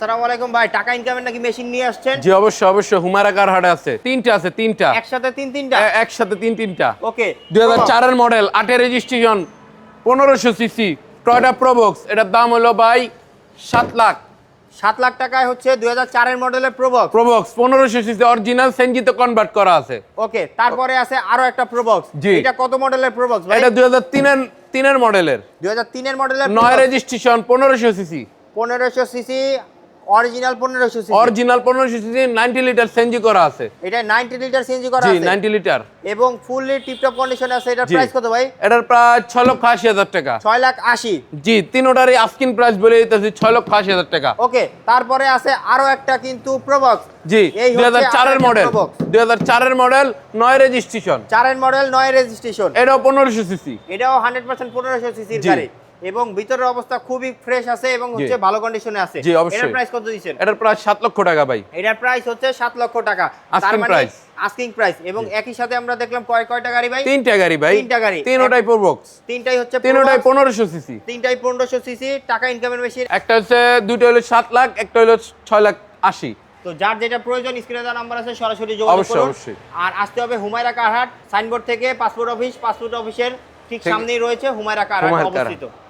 আসসালামু আলাইকুম ভাই, টাকা ইনকামের নাকি মেশিন নিয়ে আসছেন? জি অবশ্যই হুমায়রা কার হাটে আছে তিনটা একসাথে তিনটা একসাথে তিনটা ওকে। 2004 এর মডেল 8 এর রেজিস্ট্রেশন 1500 সিসি টয়োটা প্রোবক্স। এটার দাম হলো ভাই 7 লাখ। 7 লাখ টাকায় হচ্ছে 2004 এর মডেলের প্রবক্স। প্রোবক্স 1500 সিসি অরিজিনাল সেনজিতে কনভার্ট করা আছে। ওকে, তারপরে আছে আরো একটা প্রবক্স। জি। এটা কত মডেলের প্রবক্স ভাই? এটা 2003 এর মডেলের 2003 এর মডেলের 9 registration 1500 CC 1500 CC original 1500 CC. Original 1500 CC 90 litre CNG করা আছে। এটা 90 লিটার সিএনজি করা জি আছে। 90 লিটার এবং ফুললি টিপটপ কন্ডিশনে আছে। এটার প্রাইস কত ভাই? এটার প্রায় 6,80,000 টাকা। 6,80,000। জি, তিনোটারই আস্কিং প্রাইস বলে দিতেছি 6,80,000 টাকা। ওকে, তারপরে আছে আরো একটা কিন্তু প্রবক্স। জি, এই হচ্ছে 2004 এর মডেল, প্রবক্স। 2004 এর মডেল 9 রেজিস্ট্রেশন। 4 এর মডেল 9 রেজিস্ট্রেশন। এটাও 1500 সিসি। এটাও 100% 1500 সিসির জি। গাড়ি এবং ভিতরের অবস্থা খুবই ফ্রেশ আছে এবং হচ্ছে ভালো কন্ডিশনে আছে। জি, অবশ্যই। এটার প্রাইস কত দিয়েছেন? এটার প্রায় 7 লক্ষ টাকা ভাই। এটার প্রাইস হচ্ছে 7 লক্ষ টাকা। Asking price। Asking price. এবং একই সাথে আমরা দেখলাম কয়টা গাড়ি ভাই? তিনটা গাড়ি ভাই। তিনটা গাড়ি। তিনোটাই প্রোবক্স। তিনটাই হচ্ছে তিনোটাই Probox, 1500 সিসি। তিনটাই 1500 সিসি। টাকা ইনকামের মেশিন। একটা হচ্ছে দুইটা হলো 7 লাখ, একটা হলো 6,80,000। তো যার যেটা প্রয়োজন স্ক্রিনে দেওয়া নাম্বার আছে, সরাসরি যোগাযোগ অবশ্যই, করুন। অবশ্যই। আর আসতে হবে হুমায়রা কারহাট সাইনবোর্ড থেকে। পাসপোর্ট অফিসের ঠিক সামনেই রয়েছে হুমায়রা কারহাট হুমায়রা কারহাট। অবস্থিত।